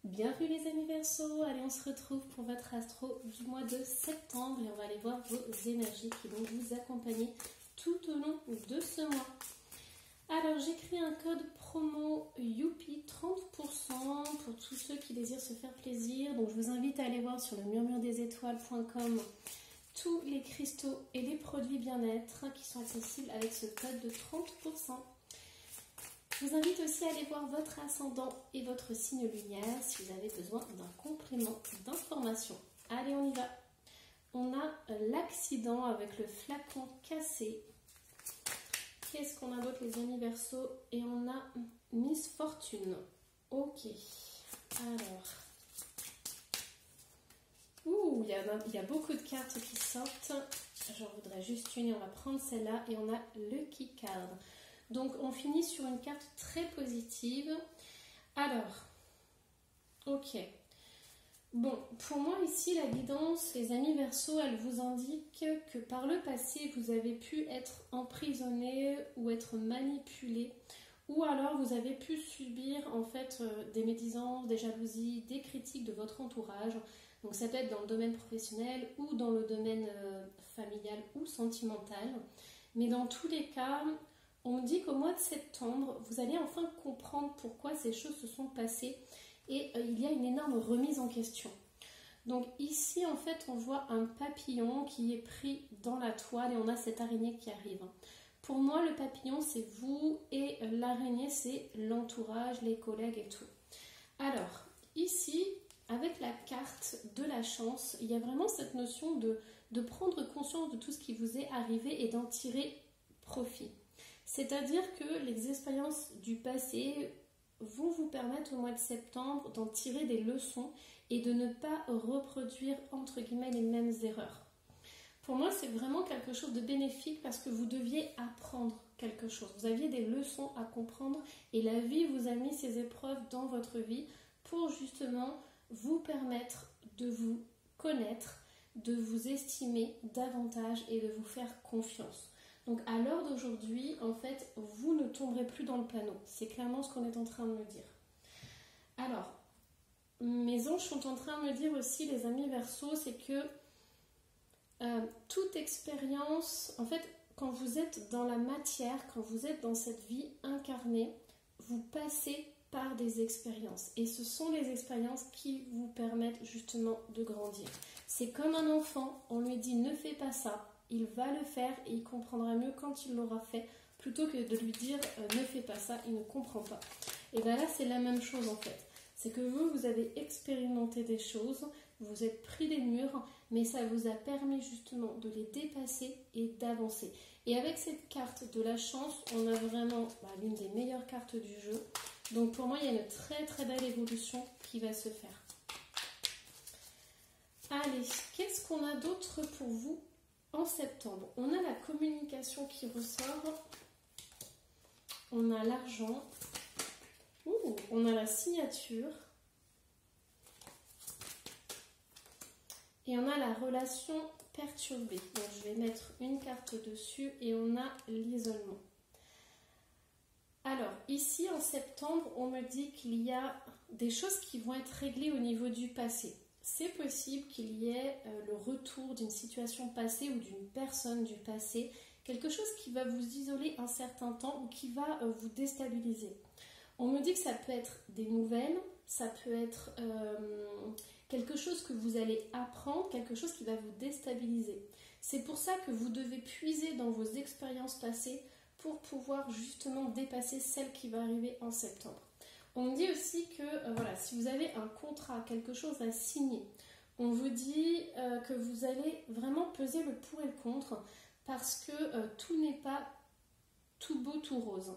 Bienvenue les amis Verseaux, allez on se retrouve pour votre astro du mois de septembre et on va aller voir vos énergies qui vont vous accompagner tout au long de ce mois. Alors j'ai créé un code promo Youpi 30% pour tous ceux qui désirent se faire plaisir, donc je vous invite à aller voir sur le murmuredesétoiles.com tous les cristaux et les produits bien-être qui sont accessibles avec ce code de 30%. Je vous invite aussi à aller voir votre ascendant et votre signe lumière si vous avez besoin d'un complément d'information. Allez, on y va. On a l'accident avec le flacon cassé. Qu'est-ce qu'on a d'autre les amis Verseaux? Et on a Miss Fortune. Ok. Alors. Ouh, il y a beaucoup de cartes qui sortent. J'en voudrais juste une et on va prendre celle-là. Et on a Lucky Card. Donc on finit sur une carte très positive. Alors, ok. Bon, pour moi ici la guidance, les amis Verseaux, elle vous indique que par le passé vous avez pu être emprisonné ou être manipulé, ou alors vous avez pu subir en fait des médisances, des jalousies, des critiques de votre entourage. Donc ça peut être dans le domaine professionnel ou dans le domaine familial ou sentimental. Mais dans tous les cas, on me dit qu'au mois de septembre, vous allez enfin comprendre pourquoi ces choses se sont passées et il y a une énorme remise en question. Donc ici, en fait, on voit un papillon qui est pris dans la toile et on a cette araignée qui arrive. Pour moi, le papillon, c'est vous et l'araignée, c'est l'entourage, les collègues et tout. Alors, ici, avec la carte de la chance, il y a vraiment cette notion de prendre conscience de tout ce qui vous est arrivé et d'en tirer profit. C'est-à-dire que les expériences du passé vont vous permettre au mois de septembre d'en tirer des leçons et de ne pas reproduire entre guillemets les mêmes erreurs. Pour moi, c'est vraiment quelque chose de bénéfique parce que vous deviez apprendre quelque chose. Vous aviez des leçons à comprendre et la vie vous a mis ces épreuves dans votre vie pour justement vous permettre de vous connaître, de vous estimer davantage et de vous faire confiance. Donc à l'heure d'aujourd'hui, en fait, vous ne tomberez plus dans le panneau. C'est clairement ce qu'on est en train de me dire. Alors, mes anges sont en train de me dire aussi, les amis Verseaux, c'est que toute expérience, en fait, quand vous êtes dans la matière, quand vous êtes dans cette vie incarnée, vous passez par des expériences. Et ce sont les expériences qui vous permettent justement de grandir. C'est comme un enfant, on lui dit ne fais pas ça. Il va le faire et il comprendra mieux quand il l'aura fait, plutôt que de lui dire ne fais pas ça, il ne comprend pas. Et bien là, c'est la même chose en fait. C'est que vous avez expérimenté des choses, vous êtes pris des murs, mais ça vous a permis justement de les dépasser et d'avancer. Et avec cette carte de la chance, on a vraiment l'une des meilleures cartes du jeu. Donc pour moi, il y a une très très belle évolution qui va se faire. Allez, qu'est-ce qu'on a d'autre pour vous ? En septembre, on a la communication qui ressort, on a l'argent, on a la signature et on a la relation perturbée. Donc, je vais mettre une carte dessus et on a l'isolement. Alors ici en septembre, on me dit qu'il y a des choses qui vont être réglées au niveau du passé. C'est possible qu'il y ait le retour d'une situation passée ou d'une personne du passé, quelque chose qui va vous isoler un certain temps ou qui va vous déstabiliser. On me dit que ça peut être des nouvelles, ça peut être quelque chose que vous allez apprendre, quelque chose qui va vous déstabiliser. C'est pour ça que vous devez puiser dans vos expériences passées pour pouvoir justement dépasser celle qui va arriver en septembre. On me dit aussi que si vous avez un contrat, quelque chose à signer, on vous dit que vous allez vraiment peser le pour et le contre parce que tout n'est pas tout beau, tout rose.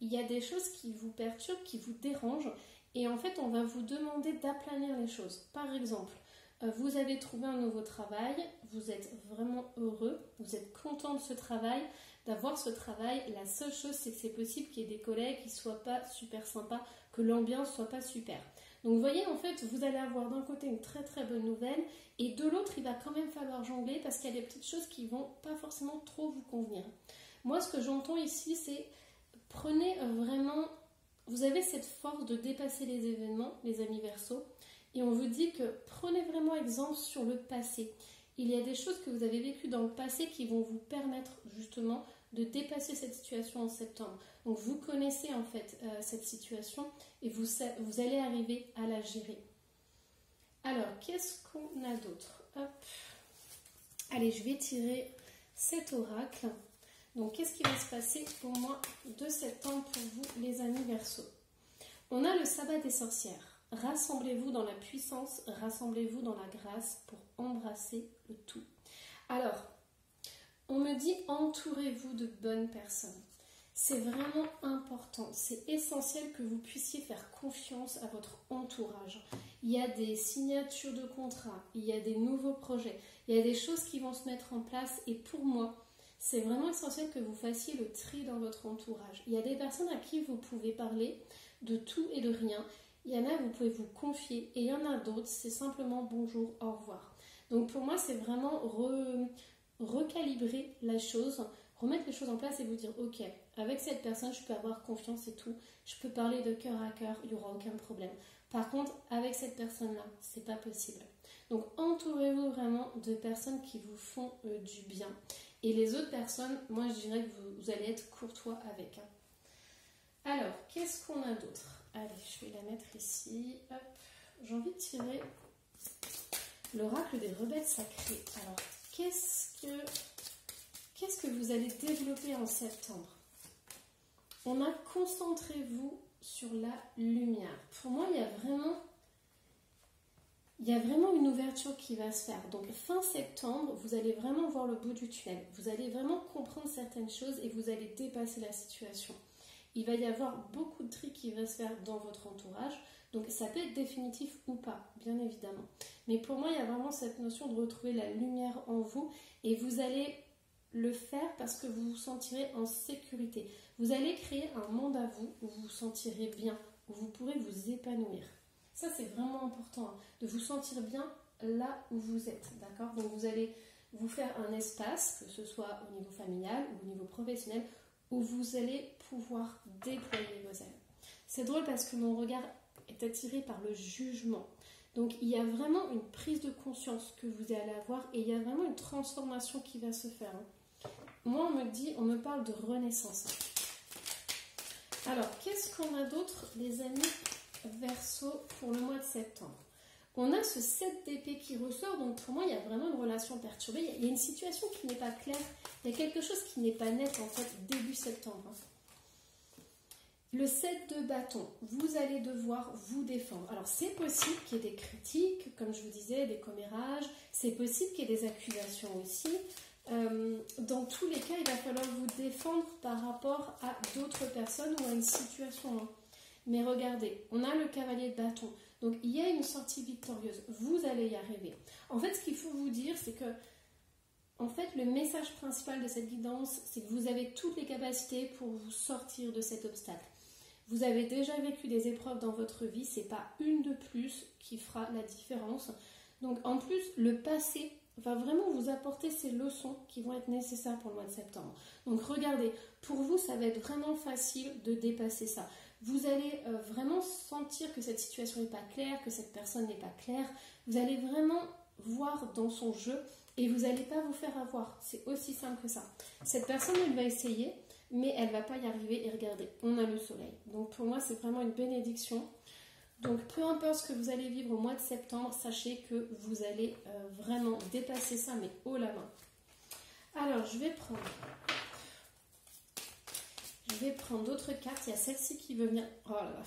Il y a des choses qui vous perturbent, qui vous dérangent et en fait on va vous demander d'aplanir les choses. Par exemple, vous avez trouvé un nouveau travail, vous êtes vraiment heureux, vous êtes content de ce travail, d'avoir ce travail. La seule chose, c'est que c'est possible qu'il y ait des collègues qui ne soient pas super sympas, que l'ambiance ne soit pas super. Donc vous voyez, en fait, vous allez avoir d'un côté une très très bonne nouvelle et de l'autre, il va quand même falloir jongler parce qu'il y a des petites choses qui ne vont pas forcément trop vous convenir. Moi, ce que j'entends ici, c'est prenez vraiment vous avez cette force de dépasser les événements, les amis Verseaux, et on vous dit que prenez vraiment exemple sur le passé. Il y a des choses que vous avez vécues dans le passé qui vont vous permettre justement de dépasser cette situation en septembre. Donc vous connaissez en fait cette situation et vous allez arriver à la gérer. Alors, qu'est-ce qu'on a d'autre? Hop. Allez, je vais tirer cet oracle. Donc, qu'est-ce qui va se passer au mois de septembre pour vous, les amis Verseaux? On a le sabbat des sorcières. Rassemblez-vous dans la puissance, rassemblez-vous dans la grâce pour embrasser le tout. Alors, on me dit entourez-vous de bonnes personnes. C'est vraiment important, c'est essentiel que vous puissiez faire confiance à votre entourage. Il y a des signatures de contrats, il y a des nouveaux projets, il y a des choses qui vont se mettre en place et pour moi, c'est vraiment essentiel que vous fassiez le tri dans votre entourage. Il y a des personnes à qui vous pouvez parler de tout et de rien. Il y en a, vous pouvez vous confier et il y en a d'autres, c'est simplement bonjour, au revoir. Donc pour moi, c'est vraiment recalibrer la chose, remettre les choses en place et vous dire ok, avec cette personne, je peux avoir confiance et tout, je peux parler de cœur à cœur, il n'y aura aucun problème. Par contre, avec cette personne-là, c'est pas possible. Donc entourez-vous vraiment de personnes qui vous font du bien. Et les autres personnes, moi je dirais que vous allez être courtois avec. Alors, qu'est-ce qu'on a d'autre? Allez, je vais la mettre ici. Hop. J'ai envie de tirer l'oracle des rebelles sacrés. Alors, qu'est-ce que vous allez développer en septembre? On a concentrez-vous sur la lumière. Pour moi, il y a vraiment une ouverture qui va se faire. Donc, fin septembre, vous allez vraiment voir le bout du tunnel. Vous allez vraiment comprendre certaines choses et vous allez dépasser la situation. Il va y avoir beaucoup de tri qui va se faire dans votre entourage. Donc, ça peut être définitif ou pas, bien évidemment. Mais pour moi, il y a vraiment cette notion de retrouver la lumière en vous et vous allez le faire parce que vous vous sentirez en sécurité. Vous allez créer un monde à vous où vous vous sentirez bien, où vous pourrez vous épanouir. Ça, c'est vraiment important, hein, de vous sentir bien là où vous êtes, d'accord? Donc, vous allez vous faire un espace, que ce soit au niveau familial ou au niveau professionnel, où vous allez pouvoir déployer vos ailes. C'est drôle parce que mon regard est attiré par le jugement. Donc, il y a vraiment une prise de conscience que vous allez avoir et il y a vraiment une transformation qui va se faire. Moi, on me parle de renaissance. Alors, qu'est-ce qu'on a d'autre, les amis Verseaux, pour le mois de septembre? On a ce 7 d'épée qui ressort, donc pour moi, il y a vraiment une relation perturbée. Il y a une situation qui n'est pas claire, il y a quelque chose qui n'est pas net, en fait, début septembre. Le 7 de bâton, vous allez devoir vous défendre. Alors, c'est possible qu'il y ait des critiques, comme je vous disais, des commérages, c'est possible qu'il y ait des accusations aussi. Dans tous les cas, il va falloir vous défendre par rapport à d'autres personnes ou à une situation. Mais regardez, on a le cavalier de bâton. Donc, il y a une sortie victorieuse. Vous allez y arriver. En fait, ce qu'il faut vous dire, c'est que le message principal de cette guidance, c'est que vous avez toutes les capacités pour vous sortir de cet obstacle. Vous avez déjà vécu des épreuves dans votre vie. Ce n'est pas une de plus qui fera la différence. Donc, en plus, le passé va vraiment vous apporter ces leçons qui vont être nécessaires pour le mois de septembre. Donc, regardez, pour vous, ça va être vraiment facile de dépasser ça. Vous allez vraiment sentir que cette situation n'est pas claire, que cette personne n'est pas claire. Vous allez vraiment voir dans son jeu et vous n'allez pas vous faire avoir. C'est aussi simple que ça. Cette personne, elle va essayer, mais elle ne va pas y arriver. Et regardez, on a le soleil. Donc pour moi, c'est vraiment une bénédiction. Donc peu importe ce que vous allez vivre au mois de septembre, sachez que vous allez vraiment dépasser ça, mais haut la main. Alors, je vais prendre d'autres cartes. Il y a celle-ci qui veut venir. Oh là là,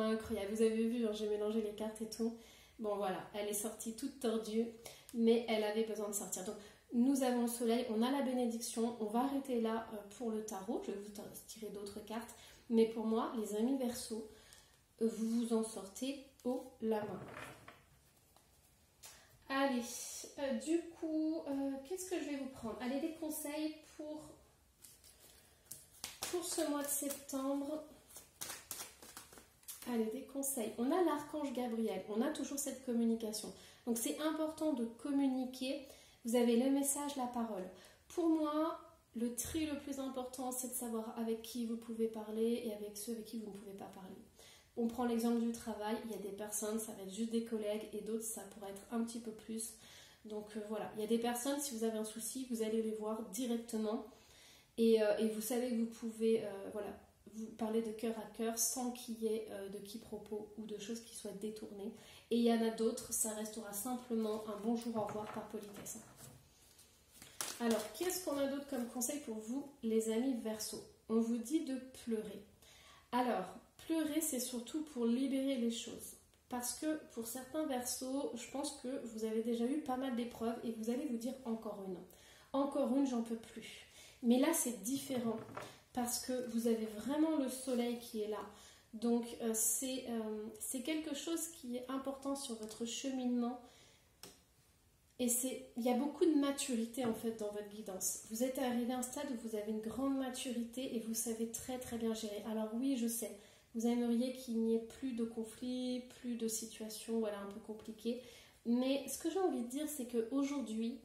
incroyable. Vous avez vu, j'ai mélangé les cartes et tout. Bon, voilà, elle est sortie toute tordue, mais elle avait besoin de sortir. Donc, nous avons le soleil, on a la bénédiction. On va arrêter là pour le tarot. Je vais vous tirer d'autres cartes. Mais pour moi, les amis Verseaux, vous vous en sortez haut la main. Allez, du coup, qu'est-ce que je vais vous prendre? Allez, des conseils pour ce mois de septembre. Allez, des conseils. On a l'archange Gabriel, on a toujours cette communication. Donc c'est important de communiquer. Vous avez le message, la parole. Pour moi, le tri le plus important, c'est de savoir avec qui vous pouvez parler et avec ceux avec qui vous ne pouvez pas parler. On prend l'exemple du travail, il y a des personnes, ça va être juste des collègues et d'autres, ça pourrait être un petit peu plus. Donc voilà, il y a des personnes, si vous avez un souci, vous allez les voir directement et vous savez que vous pouvez voilà, vous parler de cœur à cœur sans qu'il y ait de quiproquos ou de choses qui soient détournées. Et il y en a d'autres, ça restera simplement un bonjour, au revoir par politesse. Alors, qu'est-ce qu'on a d'autre comme conseil pour vous, les amis Verseau? On vous dit de pleurer. Alors, pleurer, c'est surtout pour libérer les choses. Parce que pour certains Verseaux, je pense que vous avez déjà eu pas mal d'épreuves et vous allez vous dire encore une. Encore une, j'en peux plus. Mais là, c'est différent parce que vous avez vraiment le soleil qui est là. Donc, c'est quelque chose qui est important sur votre cheminement. Et il y a beaucoup de maturité en fait dans votre guidance. Vous êtes arrivé à un stade où vous avez une grande maturité et vous savez très très bien gérer. Alors oui, je sais, vous aimeriez qu'il n'y ait plus de conflits, plus de situations voilà, un peu compliquées. Mais ce que j'ai envie de dire, c'est qu'aujourd'hui,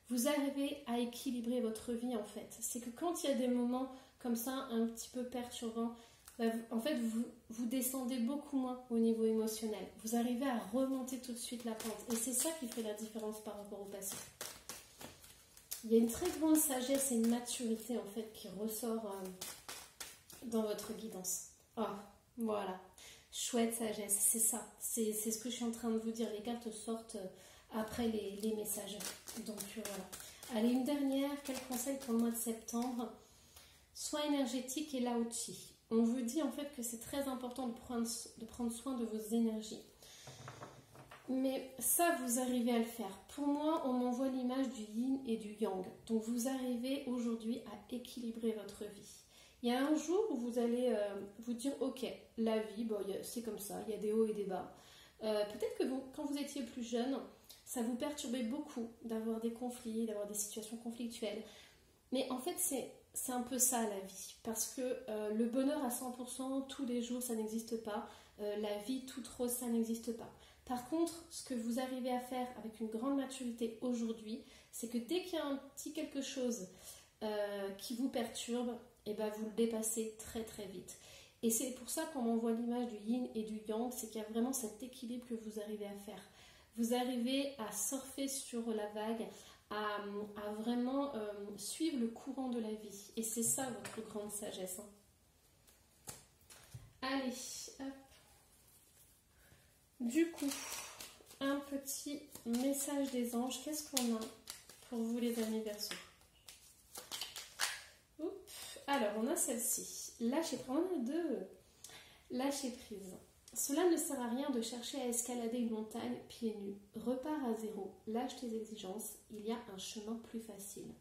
vous arrivez à équilibrer votre vie en fait. C'est que quand il y a des moments comme ça, un petit peu perturbants, en fait, vous descendez beaucoup moins au niveau émotionnel. Vous arrivez à remonter tout de suite la pente. Et c'est ça qui fait la différence par rapport au passé. Il y a une très grande sagesse et une maturité, en fait, qui ressort dans votre guidance. Oh, voilà. Chouette sagesse, c'est ça. C'est ce que je suis en train de vous dire. Les cartes sortent après les messages. Donc, voilà. Allez, une dernière. Quel conseil pour le mois de septembre? Soin énergétique et Lao Chi. On vous dit en fait que c'est très important de prendre soin de vos énergies. Mais ça, vous arrivez à le faire. Pour moi, on m'envoie l'image du yin et du yang. Donc vous arrivez aujourd'hui à équilibrer votre vie. Il y a un jour où vous allez vous dire, ok, la vie, bon, c'est comme ça, il y a des hauts et des bas. Peut-être que quand vous étiez plus jeune, ça vous perturbait beaucoup d'avoir des conflits, d'avoir des situations conflictuelles. Mais en fait, c'est un peu ça la vie, parce que le bonheur à 100% tous les jours ça n'existe pas, la vie toute rose ça n'existe pas. Par contre, ce que vous arrivez à faire avec une grande maturité aujourd'hui, c'est que dès qu'il y a un petit quelque chose qui vous perturbe, et ben vous le dépassez très très vite. Et c'est pour ça qu'on m'envoie l'image du yin et du yang, c'est qu'il y a vraiment cet équilibre que vous arrivez à faire. Vous arrivez à surfer sur la vague, à vraiment suivre le courant de la vie. Et c'est ça votre grande sagesse. Hein. Allez, hop. Du coup, un petit message des anges. Qu'est-ce qu'on a pour vous les amis Verseau? Alors, on a celle-ci. Lâcher prise. On a deux. Lâcher prise. Cela ne sert à rien de chercher à escalader une montagne pieds nus. Repars à zéro, lâche tes exigences, il y a un chemin plus facile.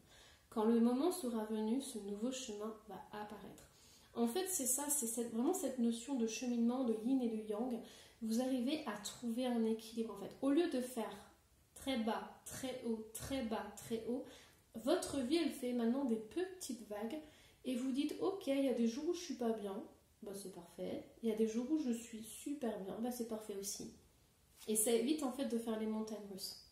Quand le moment sera venu, ce nouveau chemin va apparaître. En fait, c'est ça, c'est vraiment cette notion de cheminement, de yin et de yang. Vous arrivez à trouver un équilibre en fait. Au lieu de faire très bas, très haut, très bas, très haut, votre vie, elle fait maintenant des petites vagues et vous dites, ok, il y a des jours où je suis pas bien. Bah, c'est parfait. Il y a des jours où je suis super bien, bah, c'est parfait aussi. Et ça évite en fait de faire les montagnes russes.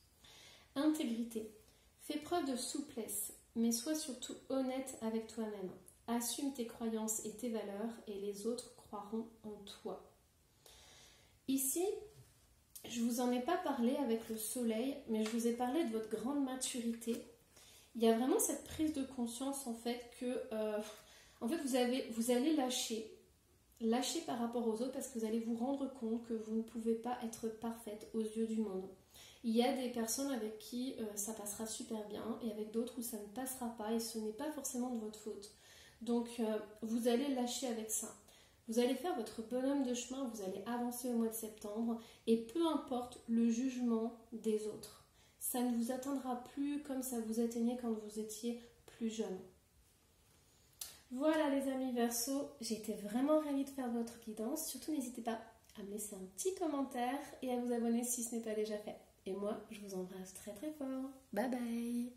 Intégrité. Fais preuve de souplesse, mais sois surtout honnête avec toi-même. Assume tes croyances et tes valeurs et les autres croiront en toi. Ici, je ne vous en ai pas parlé avec le soleil, mais je vous ai parlé de votre grande maturité. Il y a vraiment cette prise de conscience en fait que en fait, vous allez lâcher par rapport aux autres parce que vous allez vous rendre compte que vous ne pouvez pas être parfaite aux yeux du monde. Il y a des personnes avec qui ça passera super bien et avec d'autres où ça ne passera pas et ce n'est pas forcément de votre faute. Donc vous allez lâcher avec ça. Vous allez faire votre bonhomme de chemin, vous allez avancer au mois de septembre et peu importe le jugement des autres. Ça ne vous atteindra plus comme ça vous atteignait quand vous étiez plus jeune. Voilà les amis Verseau, j'ai été vraiment ravie de faire votre guidance. Surtout n'hésitez pas à me laisser un petit commentaire et à vous abonner si ce n'est pas déjà fait. Et moi, je vous embrasse très très fort. Bye bye.